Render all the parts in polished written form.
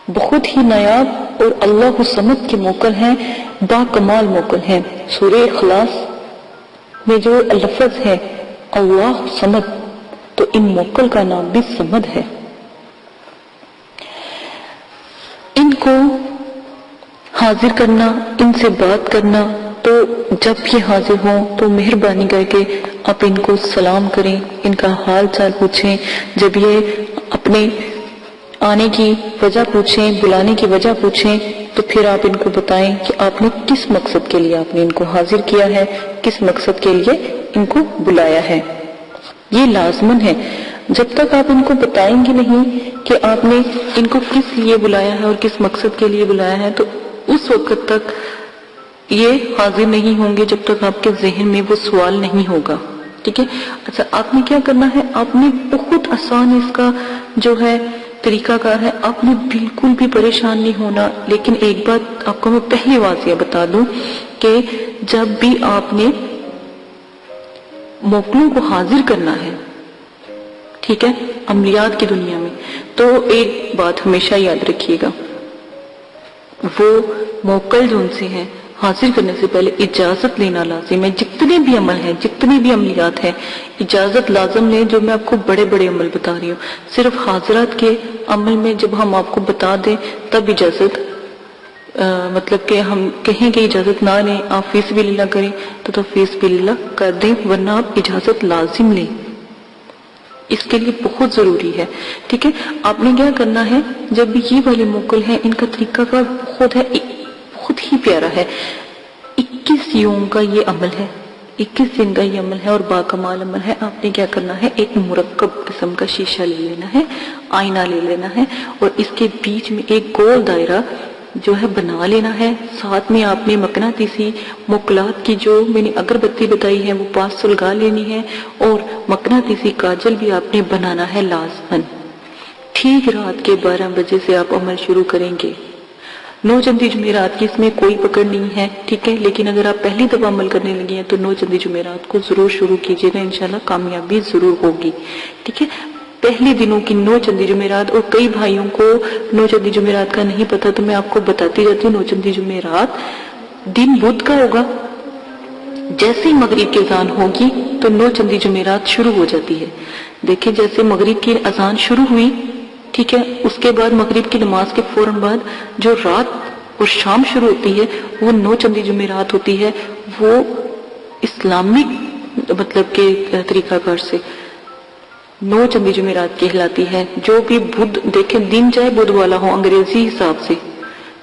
بہت ہی نایاب اور اللہ الصمد کے موکل ہیں، با کمال موکل ہیں۔ سورہ اخلاص میں جو لفظ ہے اللہ صمد، تو ان موکل کا نام بھی صمد ہے۔ ان کو حاضر کرنا، ان سے بات کرنا، تو جب یہ حاضر ہوں تو مہربانی کر کے آپ ان کو سلام کریں، ان کا حال چال پوچھیں۔ جب یہ اپنے آنے کی وجہ پوچھیں، بلانے کی وجہ پوچھیں، تو پھر آپ ان کو بتائیں کہ آپ نے کس مقصد کے لیے آپ نے ان کو حاضر کیا ہے، کس مقصد کے لیے ان کو بلایا ہے۔ یہ لازمن ہے۔ جب تک آپ ان کو بتائیں گے نہیں کہ آپ نے ان کو کس لیے بلایا ہے اور کس مقصد کے لیے بلایا ہے، تو اس وقت تک یہ حاضر نہیں ہوں گے جب تک آپ کے ذہن میں وہ سوال نہیں ہوگا۔ ٹھیک ہے؟ اچھا، آپ نے کیا کرنا ہے، آپ نے بہت آسان اس کا جو ہے طریقہ کار ہے، آپ نے بالکل بھی پریشان نہیں ہونا۔ لیکن ایک بات آپ کو میں پہلے واضح بتا دوں کہ جب بھی آپ نے موکلوں کو حاضر کرنا ہے، ٹھیک ہے، عملیات کی دنیا میں، تو ایک بات ہمیشہ یاد رکھیے گا، وہ موکل جو ان سے ہیں حاضر کرنے سے پہلے اجازت لینا لازم ہے۔ جتنے بھی عمل ہیں، جتنے بھی عملیات ہیں، اجازت لازم لیں۔ جو میں آپ کو بڑے بڑے عمل بتا رہی ہوں، صرف حاضرات کے عمل میں جب ہم آپ کو بتا دیں تب اجازت، مطلب کہ ہم کہیں کہ اجازت نہ لیں، آپ فی سبیل اللہ کریں تو فی سبیل اللہ کر دیں، ورنہ آپ اجازت لازم لیں، اس کے لیے بہت ضروری ہے۔ ٹھیک ہے؟ آپ نے کیا کرنا ہے، جب بھی یہ والے موکل ہیں، ان کا طریقہ کار بہت ہے، بہت ہی پیارا ہے۔ 21 یوم کا یہ عمل ہے، 21 دن کا یہ عمل ہے اور باکمال عمل ہے۔ آپ نے کیا کرنا ہے، ایک مرکب قسم کا شیشہ لے لینا ہے، آئینہ لے لینا ہے، اور اس کے بیچ میں ایک گول دائرہ جو ہے بنا لینا ہے۔ ساتھ میں آپ نے مقناطیسی موکلات کی جو میں نے اگربتی بتائی ہے وہ پاس سلگا لینی ہے، اور مقناطیسی کاجل بھی آپ نے بنانا ہے لازماً۔ ٹھیک رات کے 12 بجے سے آپ عمل شروع کریں گے۔ 9 چندی جمعرات کی اس میں کوئی پکڑ نہیں ہے، ٹھیک ہے، لیکن اگر آپ پہلی دفعہ عمل کرنے لگے ہیں تو 9 چندی جمعرات کو ضرور شروع کیجیے گا، انشاءاللہ کامیابی ضرور ہوگی۔ ٹھیک ہے؟ پہلے دنوں کی 9 چندی جمعرات، اور کئی بھائیوں کو 9 چندی جمعرات کا نہیں پتا، تو میں آپ کو بتاتی جاتی ہوں۔ 9 چندی جمعرات دن بدھ کا ہوگا، جیسے ہی مغرب کی اذان ہوگی تو 9 چندی جمعرات شروع ہو جاتی ہے۔ دیکھیں، جیسے مغرب کی اذان شروع ہوئی، ٹھیک ہے، اس کے بعد مغرب کی نماز کے فوراً بعد جو رات اور شام شروع ہوتی ہے وہ 9 چندی جمعرات ہوتی ہے۔ وہ اسلامک مطلب کہ طریقہ کار سے 9 چندی جمعرات کہلاتی ہے۔ جو بھی بدھ، دیکھیں دن چاہے بدھ والا ہو انگریزی حساب سے،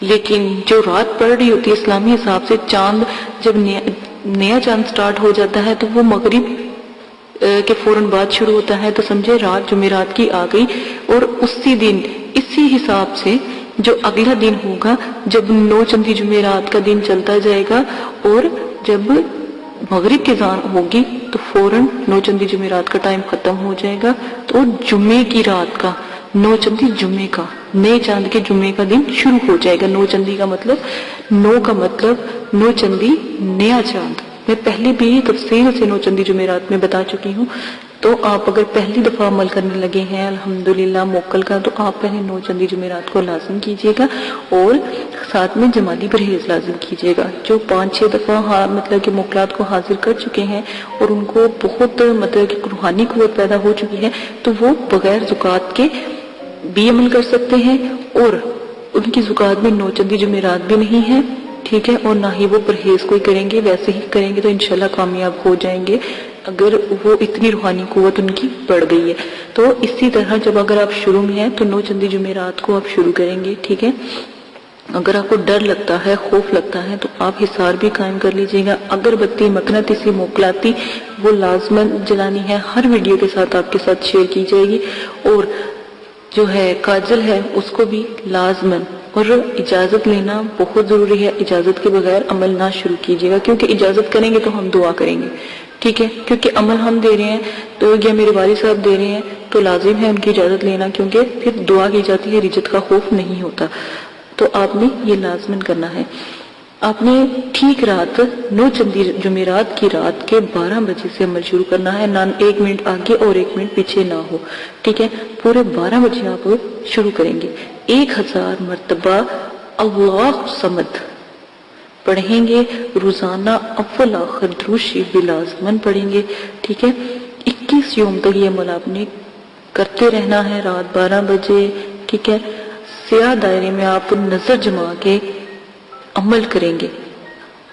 لیکن جو رات پڑ رہی ہوتی ہے اسلامی حساب سے، چاند جب نیا چاند سٹارٹ ہو جاتا ہے تو وہ مغرب کے فوراً بعد شروع ہوتا ہے، تو سمجھے رات جمعرات کی آ گئی۔ اور اسی دن اسی حساب سے جو اگلا دن ہوگا، جب 9 چندی جمعرات کا دن چلتا جائے گا، اور جب مغرب کی اذان ہوگی تو فوراً 9 چندی جمعرات کا ٹائم ختم ہو جائے گا، تو جمعے کی رات کا 9 چندی جمعے کا نئے چاند کے جمعے کا دن شروع ہو جائے گا۔ 9 چندی کا مطلب 9 کا مطلب 9 چندی نیا چاند، میں پہلے بھی تفصیل سے 9 چندی جمعرات میں بتا چکی ہوں۔ تو آپ اگر پہلی دفعہ عمل کرنے لگے ہیں الحمدللہ موکل کا، تو آپ پہلے 9 چندی جمعرات کو لازم کیجئے گا، اور ساتھ میں جماعتی پرہیز لازم کیجئے گا۔ جو 5-6 دفعہ مطلب کہ موکلات کو حاضر کر چکے ہیں اور ان کو بہت مطلب کہ روحانی قوت پیدا ہو چکی ہے، تو وہ بغیر زکوٰۃ کے بھی عمل کر سکتے ہیں، اور ان کی زکوٰۃ میں 9 چندی جمعرات بھی نہیں ہے، ٹھیک ہے، اور نہ ہی وہ پرہیز کوئی کریں گے، ویسے ہی کریں گے تو انشاءاللہ کامیاب ہو جائیں گے، اگر وہ اتنی روحانی قوت ان کی بڑھ گئی ہے۔ تو اسی طرح جب اگر آپ شروع میں ہیں تو 9 چندی جمعرات کو آپ شروع کریں گے، ٹھیک ہے۔ اگر آپ کو ڈر لگتا ہے، خوف لگتا ہے، تو آپ حصار بھی قائم کر لیجئے گا۔ اگربتی مقناطیسی موکلاتی وہ لازماً جلانی ہے، ہر ویڈیو کے ساتھ آپ کے ساتھ شیئر کی جائے گی، اور جو ہے کاجل ہے اس کو بھی لازماً، اور اجازت لینا بہت ضروری ہے۔ اجازت کے بغیر عمل نہ شروع کیجیے گا، کیونکہ اجازت کریں گے تو ہم دعا کریں گے، ٹھیک ہے، کیونکہ عمل ہم دے رہے ہیں تو یا میرے والد صاحب دے رہے ہیں تو لازم ہے ان کی اجازت لینا، کیونکہ پھر دعا کی جاتی ہے، رزق کا خوف نہیں ہوتا۔ تو آپ نے یہ لازماً کرنا ہے۔ آپ نے ٹھیک رات 9 چندی جمعرات کی رات کے 12 بجے سے عمل شروع کرنا ہے، نہ 1 منٹ آگے اور 1 منٹ پیچھے نہ ہو، ٹھیک ہے؟ پورے 12 بجے آپ شروع کریں گے۔ 1000 مرتبہ اللہ صمد پڑھیں گے روزانہ، اول آخر درود شریف بھی لازماً پڑھیں گے، ٹھیک ہے؟ 21 یوم تک یہ عمل آپ نے کرتے رہنا ہے رات 12 بجے، ٹھیک ہے؟ سیاہ دائرے میں آپ نظر جما کے عمل کریں گے،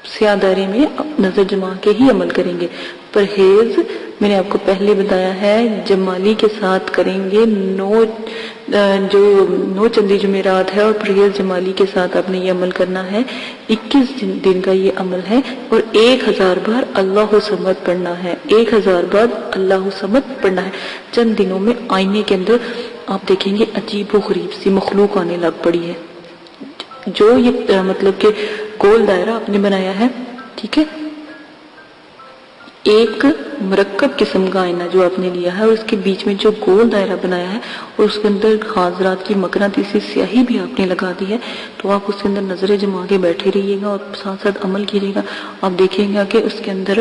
سیاہ دائرے میں نظر جما کے ہی عمل کریں گے۔ پرہیز میں نے آپ کو پہلے بتایا ہے جمالی کے ساتھ کریں گے، 9 چندی جمعرات ہے اور پرہیز جمالی کے ساتھ آپ نے یہ عمل کرنا ہے۔ 21 دن کا یہ عمل ہے اور 1000 بار اللہ صمد پڑھنا ہے، 1000 بار اللہ صمد پڑھنا ہے۔ چند دنوں میں آئینے کے اندر آپ دیکھیں گے عجیب و غریب سی مخلوق آنے لگ پڑی ہے، جو یہ مطلب کہ گول دائرہ آپ نے بنایا ہے، ٹھیک ہے؟ ایک مرکب قسم کا آئینہ جو آپ نے لیا ہے اور اس کے بیچ میں جو گول دائرہ بنایا ہے اور اس کے اندر حاضرات کی مقناطیسی سیاہی بھی آپ نے لگا دی ہے، تو آپ اس کے اندر نظریں جما کے بیٹھے رہیے گا اور ساتھ ساتھ عمل کیجیے گا۔ آپ دیکھیں گا کہ اس کے اندر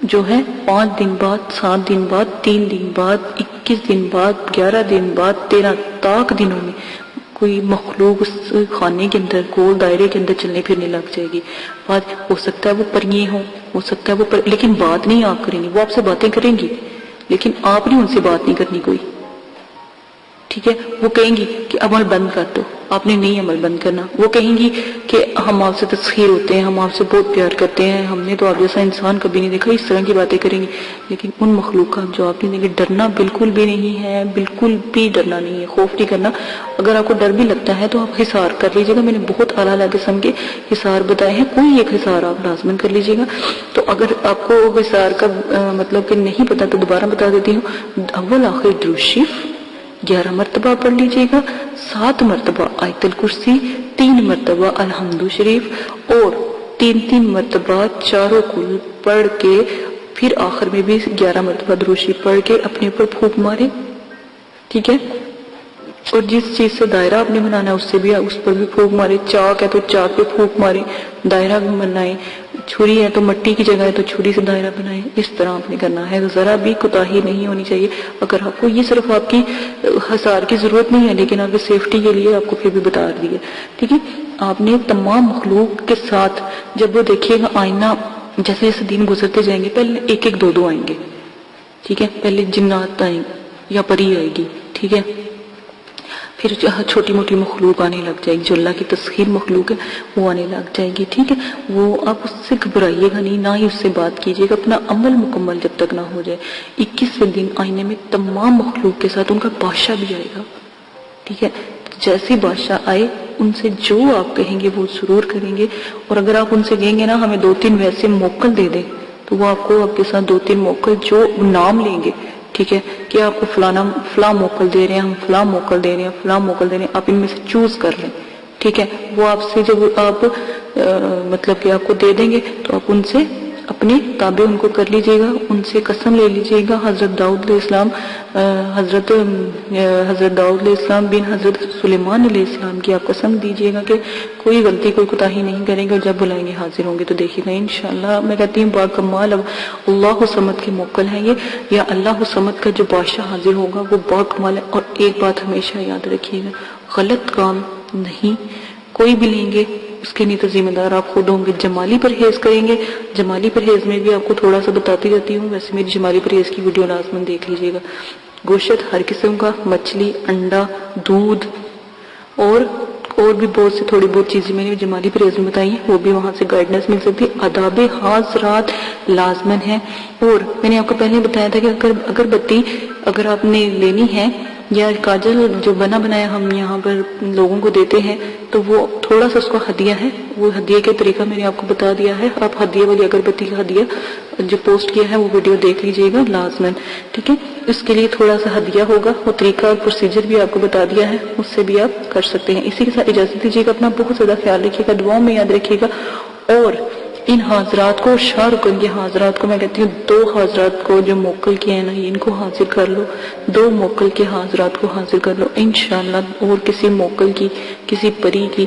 جو ہے 5 دن بعد، 7 دن بعد، 3 دن بعد، 21 دن بعد، 11 دن بعد، 13 تاک دنوں میں کوئی مخلوق اس خانے کے اندر گول دائرے کے اندر چلنے پھرنے لگ جائے گی۔ بات ہو سکتا ہے وہ پریے ہوں، ہو سکتا ہے وہ لیکن بات نہیں آپ کریں گی، وہ آپ سے باتیں کریں گی لیکن آپ نے ان سے بات نہیں کرنی کوئی، ٹھیک ہے؟ وہ کہیں گی کہ عمل بند کر دو، آپ نے نہیں عمل بند کرنا۔ وہ کہیں گی کہ ہم آپ سے تسخیر ہوتے ہیں، ہم آپ سے بہت پیار کرتے ہیں، ہم نے تو آپ جیسا انسان کبھی نہیں دیکھا، اس طرح کی باتیں کریں گی۔ لیکن ان مخلوقات جو آپ نے دیکھے، ڈرنا بالکل بھی نہیں ہے، بالکل بھی ڈرنا نہیں ہے، خوف نہیں کرنا۔ اگر آپ کو ڈر بھی لگتا ہے تو آپ حصار کر لیجیے گا، میں نے بہت اعلیٰ قسم کے حصار بتائے ہیں، کوئی ایک حصار آپ لازماً کر لیجیے گا۔ تو اگر آپ کو حصار کا مطلب کہ نہیں پتا تو دوبارہ بتا دیتی ہوں، اول آخر درود شریف 11 مرتبہ پڑھ لیجیے گا، 7 مرتبہ آیت الکرسی، 3 مرتبہ الحمد شریف اور 3 مرتبہ چاروں کل پڑھ کے پھر آخر میں بھی 11 مرتبہ درود شریف پڑھ کے اپنے اوپر پھونک مارے، ٹھیک ہے؟ اور جس چیز سے دائرہ آپ نے بنانا ہے اس پر بھی پھونک مارے، چاک ہے تو چاک پہ پھونک مارے، دائرہ بنائیں، چھری ہے تو مٹی کی جگہ ہے تو چھری سے دائرہ بنائیں، اس طرح آپ نے کرنا ہے، ذرا بھی کوتاہی نہیں ہونی چاہیے۔ اگر آپ کو یہ صرف آپ کی حصار کی ضرورت نہیں ہے لیکن آپ کی سیفٹی کے لیے آپ کو پھر بھی بتا دیے، ٹھیک ہے؟ آپ نے تمام مخلوق کے ساتھ جب وہ دیکھیے گا آئینہ، جیسے جیسے دن گزرتے جائیں گے، پہلے ایک ایک 2 آئیں گے، ٹھیک ہے؟ پہلے جنات آئیں یا پری آئے گی، ٹھیک ہے؟ پھر چھوٹی موٹی مخلوق آنے لگ جائے گی، جو اللہ کی تسخیر مخلوق ہے وہ آنے لگ جائے گی، ٹھیک ہے؟ وہ آپ اس سے گھبرائیے گا نہیں، نہ ہی اس سے بات کیجیے گا، اپنا عمل مکمل جب تک نہ ہو جائے۔ 21ویں دن آئینے میں تمام مخلوق کے ساتھ ان کا بادشاہ بھی آئے گا، ٹھیک ہے؟ جیسے بادشاہ آئے ان سے جو آپ کہیں گے وہ ضرور کریں گے، اور اگر آپ ان سے کہیں گے نا ہمیں 2-3 ویسے موکل دے دیں تو وہ آپ کو آپ کے ساتھ 2-3 موکل جو نام لیں گے، ٹھیک ہے؟ کہ آپ کو فلاں موکل دے رہے ہیں، ہم فلاں موکل دے رہے ہیں، فلاں موکل دے رہے ہیں، آپ ان میں سے چوز کر لیں، ٹھیک ہے؟ وہ آپ سے جب آپ مطلب کہ آپ کو دے دیں گے تو آپ ان سے اپنے تابع ان کو کر لیجئے گا، ان سے قسم لے لیجئے گا۔ حضرت داؤد علیہ السلام حضرت داؤد علیہ السلام بن حضرت سلیمان علیہ السلام کی آپ قسم دیجئے گا کہ کوئی غلطی کوئی کوتاہی نہیں کریں گے، اور جب بلائیں گے حاضر ہوں گے۔ تو دیکھیے گا انشاءاللہ، میں کہتی ہوں باکمال اللہ صمد کے موکل ہیں یہ، یا اللہ صمد کا جو بادشاہ حاضر ہوگا وہ باکمال ہے۔ اور ایک بات ہمیشہ یاد رکھیے گا، غلط کام نہیں کوئی بھی لیں گے اس کے لیے تو ذمہ دار آپ خود ہوں گے۔ جمالی پرہیز کریں گے، جمالی پرہیز میں بھی آپ کو تھوڑا سا بتاتی رہتی ہوں، ویسے میری جمالی پرہیز کی ویڈیو لازماً دیکھ لیجیے گا۔ گوشت ہر قسم کا، مچھلی، انڈا، دودھ اور بھی بہت سے تھوڑی بہت چیزیں میں نے جمالی پرہیز میں بتائی ہیں، وہ بھی وہاں سے گائیڈنس مل سکتی ہے۔ آداب حاضرات لازماً ہیں، اور میں نے آپ کو پہلے بتایا تھا کہ اگربتی اگر آپ نے لینی ہے یا کاجل جو بنا بنایا ہم یہاں پر لوگوں کو دیتے ہیں تو وہ تھوڑا سا اس کو ہدیہ ہے، وہ ہدیہ کے طریقہ میں نے آپ کو بتا دیا ہے۔ آپ ہدیہ والی اگربتی کا ہدیہ جو پوسٹ کیا ہے وہ ویڈیو دیکھ لیجئے گا لازماً، ٹھیک ہے؟ اس کے لیے تھوڑا سا ہدیہ ہوگا، وہ طریقہ اور پروسیجر بھی آپ کو بتا دیا ہے، اس سے بھی آپ کر سکتے ہیں۔ اسی کے ساتھ اجازت دیجیے گا، اپنا بہت زیادہ خیال رکھیے گا، دعاؤں میں یاد رکھیے گا، اور ان حاضرات کو، شاہ رکن کے حاضرات کو میں کہتی ہوں 2 حاضرات کو جو موکل کے ہیں نا ان کو حاضر کر لو، 2 موکل کے حاضرات کو حاضر کر لو انشاءاللہ، اور کسی موکل کی، کسی پری کی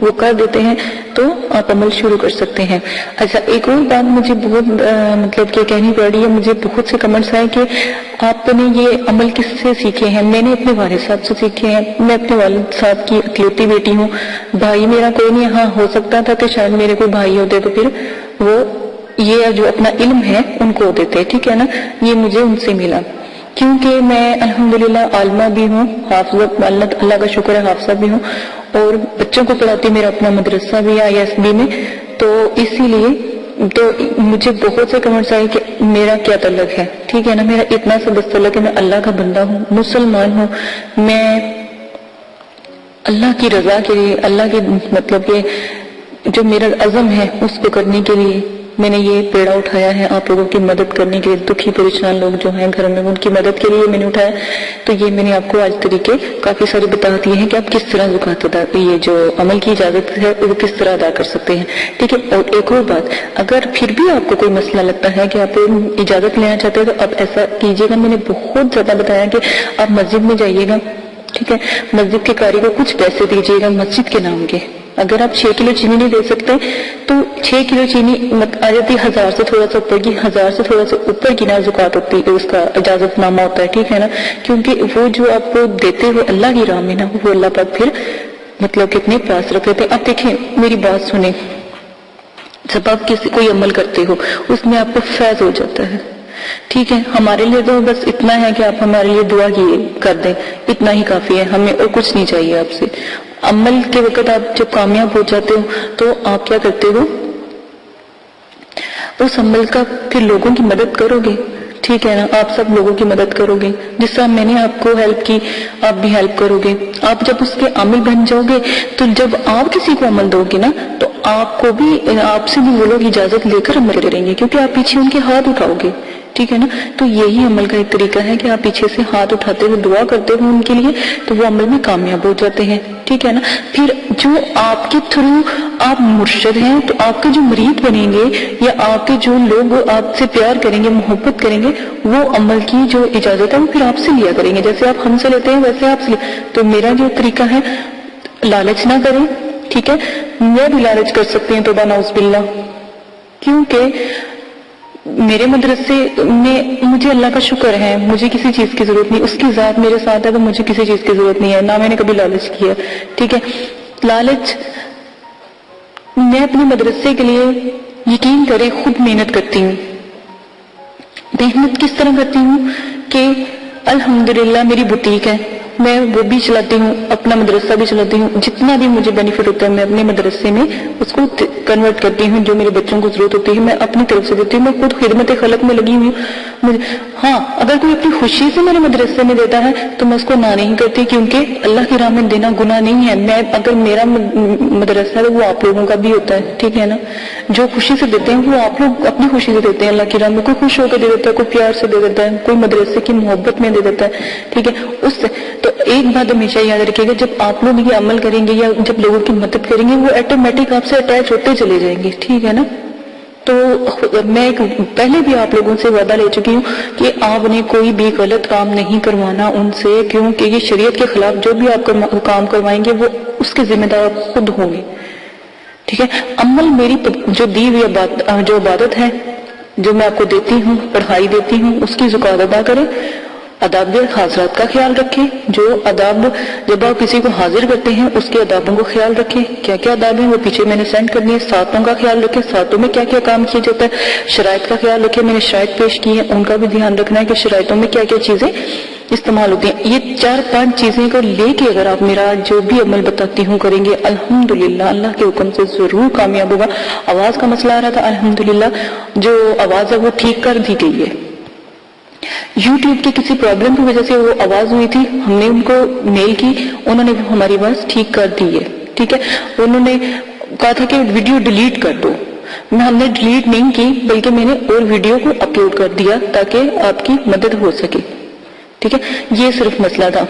وہ کر دیتے ہیں تو آپ عمل شروع کر سکتے ہیں۔ اچھا، ایک اور بات مجھے بہت مطلب کہ کہنی پڑ رہی ہے، مجھے بہت سے کمنٹس آئے کہ آپ نے یہ عمل کس سے سیکھے ہیں؟ میں نے اپنے والد صاحب سے سیکھے ہیں، میں اپنے والد صاحب کی اکلوتی بیٹی ہوں، بھائی میرا کوئی نہیں، ہاں ہو سکتا تھا کہ شاید میرے کوئی بھائی ہوتے تو پھر وہ یہ جو اپنا علم ہے ان کو دیتے، ٹھیک ہے نا، یہ مجھے ان سے ملا، کیونکہ میں الحمدللہ عالمہ بھی ہوں، حافظہ، اللہ کا شکر ہے حافظہ بھی ہوں، اور بچوں کو پڑھاتی، میرا اپنا مدرسہ بھی ہے ISB میں، تو اسی لیے تو مجھے بہت سے کمنٹس آئے کہ میرا کیا تعلق ہے، ٹھیک ہے نا، میرا اتنا سا بس تعلق ہے، میں اللہ کا بندہ ہوں، مسلمان ہوں، میں اللہ کی رضا کے لیے، اللہ کے مطلب کہ جو میرا عزم ہے اس کو کرنے کے لیے میں نے یہ پیڑا اٹھایا ہے، آپ لوگوں کی مدد کرنے کے لیے، دکھی پریشان لوگ جو ہیں گھر میں ان کی مدد کے لیے میں نے اٹھایا، تو یہ میں نے آپ کو آج طریقے کافی سارے بتا دیے ہیں کہ آپ کس طرح زکوٰۃ ادا، یہ جو عمل کی اجازت ہے وہ کس طرح ادا کر سکتے ہیں، ٹھیک ہے۔ اور ایک اور بات، اگر پھر بھی آپ کو کوئی مسئلہ لگتا ہے کہ آپ اجازت لینا چاہتے ہیں تو آپ ایسا کیجیے گا، میں نے بہت زیادہ بتایا کہ آپ مسجد میں جائیے گا، ٹھیک ہے، مسجد کے قاری کو کچھ پیسے دیجیے گا مسجد کے نام کے، اگر آپ 6 کلو چینی نہیں دے سکتے تو 6 کلو چینی آ جاتی 1000 سے تھوڑا سا اوپر کی، 1000 سے تھوڑا سا اوپر کی نا زکوٰۃ ہوتی ہے، اس کا اجازت نامہ ہوتا ہے، ٹھیک ہے نا، کیونکہ وہ جو آپ کو دیتے ہوئے اللہ کی راہ میں نا، وہ اللہ پاک پھر مطلب کتنے پاس رکھ لیتے ہیں۔ اب دیکھیں میری بات سنیں، جب آپ کوئی عمل کرتے ہو اس میں آپ کو فیض ہو جاتا ہے، ٹھیک ہے، ہمارے لیے تو بس اتنا ہے کہ آپ ہمارے لیے دعا کر دیں، اتنا ہی کافی ہے، ہمیں اور کچھ نہیں چاہیے آپ سے۔ عمل کے وقت آپ جب کامیاب ہو جاتے ہو تو آپ کیا کرتے ہو، اس عمل کا پھر لوگوں کی مدد کرو گے، ٹھیک ہے نا، آپ سب لوگوں کی مدد کرو گے، جس طرح میں نے آپ کو ہیلپ کی آپ بھی ہیلپ کرو گے۔ آپ جب اس کے عامل بن جاؤ گے تو جب آپ کسی کو عمل دو گے نا تو آپ کو بھی، آپ سے بھی وہ لوگ اجازت لے کر عمل کریں گے، کیونکہ آپ پیچھے ان کے ہاتھ اٹھاؤ گے، ٹھیک ہے نا۔ تو یہی عمل کا ایک طریقہ ہے کہ آپ پیچھے سے ہاتھ اٹھاتے ہوئے دعا کرتے ہوئے ان کے لیے، تو وہ عمل میں کامیاب ہو جاتے ہیں، ٹھیک ہے نا۔ پھر جو آپ کے تھرو آپ مرشد ہیں تو آپ کے جو مرید بنیں گے یا آپ کے جو لوگ آپ سے پیار کریں گے، محبت کریں گے، وہ عمل کی جو اجازت ہے وہ پھر آپ سے لیا کریں گے، جیسے آپ ہم سے لیتے ہیں ویسے آپ سے تو میرا جو طریقہ ہے، لالچ نہ کریں، ٹھیک ہے، میں بھی لالچ کر سکتے ہیں، توبہ نعوذ باللہ، کیونکہ میرے مدرسے میں مجھے اللہ کا شکر ہے، مجھے کسی چیز کی ضرورت نہیں، اس کی ذات میرے ساتھ ہے تو مجھے کسی چیز کی ضرورت نہیں ہے، نہ میں نے کبھی لالچ کیا، ٹھیک ہے۔ لالچ، میں اپنے مدرسے کے لیے یقین کریں خود محنت کرتی ہوں، محنت کس طرح کرتی ہوں کہ الحمدللہ میری بوتیک ہے، میں وہ بھی چلاتی ہوں، اپنا مدرسہ بھی چلاتی ہوں، جتنا بھی مجھے بینیفٹ ہوتا ہے میں اپنے مدرسے میں اس کو کنورٹ کرتی ہوں، جو میرے بچوں کو ضرورت ہوتی ہے میں اپنی طرف سے دیتی ہوں، میں خود خدمت خلق میں لگی ہوئی ہوں۔ ہاں، اگر کوئی اپنی خوشی سے میرے مدرسے میں دیتا ہے تو میں اس کو نہ نہیں کرتی، کیونکہ اللہ کی راہ میں دینا گناہ نہیں ہے، میں اگر میرا مدرسہ ہے وہ آپ لوگوں کا بھی ہوتا ہے، ٹھیک ہے نا، جو خوشی سے دیتے ہیں وہ آپ لوگ اپنی خوشی سے دیتے ہیں اللہ کی راہ میں، کوئی خوش ہو کے دے دیتا ہے، کوئی پیار سے دے دیتا ہے، کوئی مدرسے کی محبت میں دے دیتا ہے، ٹھیک ہے۔ اس سے تو ایک بات ہمیشہ یاد رکھیے گا، جب آپ لوگ یہ عمل کریں گے یا جب لوگوں کی مدد کریں گے وہ آٹومیٹک آپ سے اٹیچ ہوتے چلے جائیں گے، ٹھیک ہے نا۔ تو میں پہلے بھی آپ لوگوں سے وعدہ لے چکی ہوں کہ آپ نے کوئی بھی غلط کام نہیں کروانا ان سے، کیونکہ یہ شریعت کے خلاف جو بھی آپ کام کروائیں گے وہ اس کے ذمہ دار خود ہوں گے، ٹھیک ہے۔ عمل میری جو دی ہوئی جو عبادت ہے، جو میں آپ کو دیتی ہوں، پڑھائی دیتی ہوں، اس کی زکوٰۃ ادا کریں، آداب حاضرات کا خیال رکھیں، جو آداب جب آپ کسی کو حاضر کرتے ہیں اس کے آدابوں کو خیال رکھیں، کیا کیا آداب ہیں وہ پیچھے میں نے سینڈ کر دیے، ساتوں کا خیال رکھیں، ساتوں میں کیا کیا کام کیا جاتا ہے، شرائط کا خیال رکھیں، میں نے شرائط پیش کی ہیں ان کا بھی دھیان رکھنا ہے کہ شرائطوں میں کیا کیا چیزیں استعمال ہوتی ہیں۔ یہ 4-5 چیزیں کو لے کے اگر آپ میرا جو بھی عمل بتاتی ہوں کریں گے، الحمدللہ اللہ کے حکم سے ضرور کامیاب ہوگا۔ آواز کا مسئلہ آ رہا تھا، الحمدللہ جو آواز ہے وہ ٹھیک کر دی گئی ہے، یوٹیوب کی کسی پرابلم کی وجہ سے وہ آواز ہوئی تھی، ہم نے ان کو میل کی، انہوں نے ہماری آواز ٹھیک کر دی ہے، ٹھیک ہے۔ انہوں نے کہا تھا کہ ویڈیو ڈیلیٹ کر دو، ہم نے ڈیلیٹ نہیں کی بلکہ میں نے اور ویڈیو کو اپلوڈ کر دیا تاکہ آپ کی مدد ہو سکے، ٹھیک ہے۔ یہ صرف مسئلہ تھا۔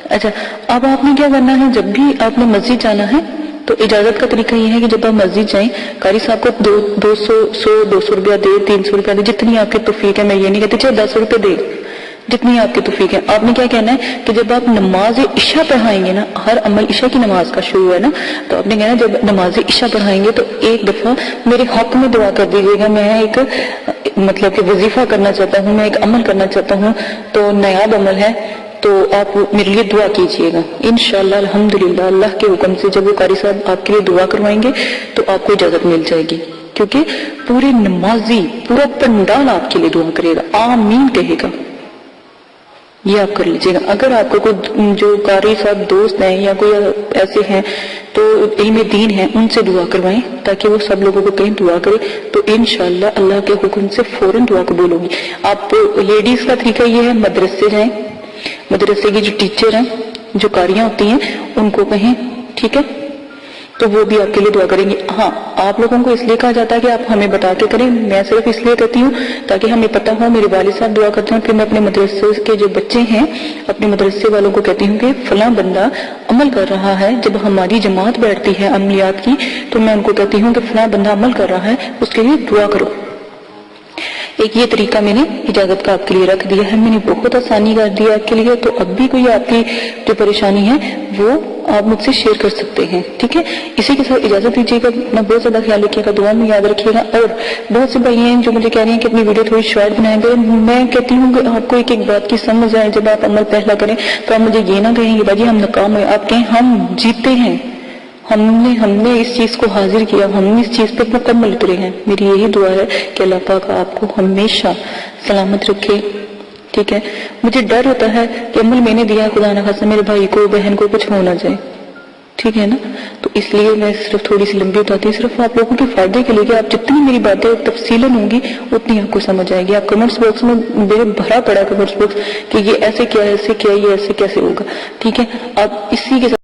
اچھا، اب آپ نے کیا کرنا ہے، جب بھی آپ نے مسجد جانا ہے تو اجازت کا طریقہ یہ ہے کہ جب آپ مسجد جائیں، قاری صاحب کو 200 روپیہ دے، 300 روپیہ دے، جتنی آپ کی توفیق ہے، میں یہ نہیں کہتی چاہے 10 روپے دے، جتنی آپ کی توفیق ہے. آپ نے کیا کہنا ہے کہ جب آپ نماز عشاء پڑھائیں گے نا، ہر عمل عشاء کی نماز کا شروع ہے نا، تو آپ نے کہنا جب نماز عشاء پڑھائیں گے تو ایک دفعہ میرے حق میں دعا کر دیجیے گا. میں ایک مطلب کہ وظیفہ کرنا چاہتا ہوں، میں ایک عمل کرنا چاہتا ہوں، تو نیاب عمل ہے، تو آپ میرے لیے دعا کیجئے گا. انشاءاللہ الحمدللہ اللہ کے حکم سے جب وہ قاری صاحب آپ کے لیے دعا کروائیں گے تو آپ کو اجازت مل جائے گی، کیونکہ پورے نمازی پورا پنڈال آپ کے لیے دعا کرے گا، آمین کہے گا. یہ آپ کر لیجئے گا. اگر آپ کو کوئی جو قاری صاحب دوست ہیں یا کوئی ایسے ہیں تو علم دین ہیں، ان سے دعا کروائیں تاکہ وہ سب لوگوں کو کہیں دعا کرے، تو انشاءاللہ اللہ کے حکم سے فوراً دعا قبول ہوگی. آپ لیڈیز کا طریقہ یہ ہے، مدرسے جائیں، مدرسے کی جو ٹیچر ہیں، جو قاریاں ہوتی ہیں، ان کو کہیں، ٹھیک ہے، تو وہ بھی آپ کے لیے دعا کریں گے. ہاں، آپ لوگوں کو اس لیے کہا جاتا ہے کہ آپ ہمیں بتا کے کریں، میں صرف اس لیے کہتی ہوں تاکہ ہمیں پتہ ہو. میرے والد صاحب دعا کرتے ہیں، پھر میں اپنے مدرسے کے جو بچے ہیں، اپنے مدرسے والوں کو کہتی ہوں کہ فلاں بندہ عمل کر رہا ہے. جب ہماری جماعت بیٹھتی ہے عملیات کی تو میں ان کو کہتی ہوں کہ فلاں بندہ عمل کر رہا ہے، اس کے لیے دعا کرو. ایک یہ طریقہ میں نے اجازت کا آپ کے لیے رکھ دیا ہے، میں نے بہت آسانی کر دیا آپ کے لیے. تو اب بھی کوئی آپ کی جو پریشانی ہے وہ آپ مجھ سے شیئر کر سکتے ہیں، ٹھیک ہے. اسی کے ساتھ اجازت دیجیے گا، اپنا بہت زیادہ خیال رکھیے گا، دعا میں یاد رکھیے گا. اور بہت سے بھائی ہیں جو مجھے کہہ رہے ہیں کہ اپنی ویڈیو تھوڑی شارٹ بنائیں گے. میں کہتی ہوں کہ آپ کو ایک ایک بات کی سمجھ آئے. جب آپ عمل پہلا کریں تو آپ مجھے یہ نہ کہیں کہ باجی ہم ناکام ہوئے، آپ کہیں ہم جیتے ہیں، ہم نے اس چیز کو حاضر کیا، ہم نے اس چیز پہ مکمل اترے ہیں. میری یہی دعا ہے کہ اللہ پاک آپ کو ہمیشہ سلامت رکھے، ٹھیک ہے. مجھے ڈر ہوتا ہے کہ عمل میں نے دیا ہے، خدا نہ خاصہ میرے بھائی کو بہن کو کچھ ہو نہ جائے، ٹھیک ہے نا. تو اس لیے میں صرف تھوڑی سی لمبی بتاتی ہوں، صرف آپ لوگوں کے فائدے کے لیے کہ آپ جتنی میری باتیں تفصیلاً ہوں گی اتنی آپ کو سمجھ آئے گی. آپ کمنٹس باکس میں میرے بھرا پڑا کمنٹس باکس کہ یہ ایسے کیا، ایسے کیا، یہ ایسے کیسے ہوگا، ٹھیک ہے. آپ اسی کے ساتھ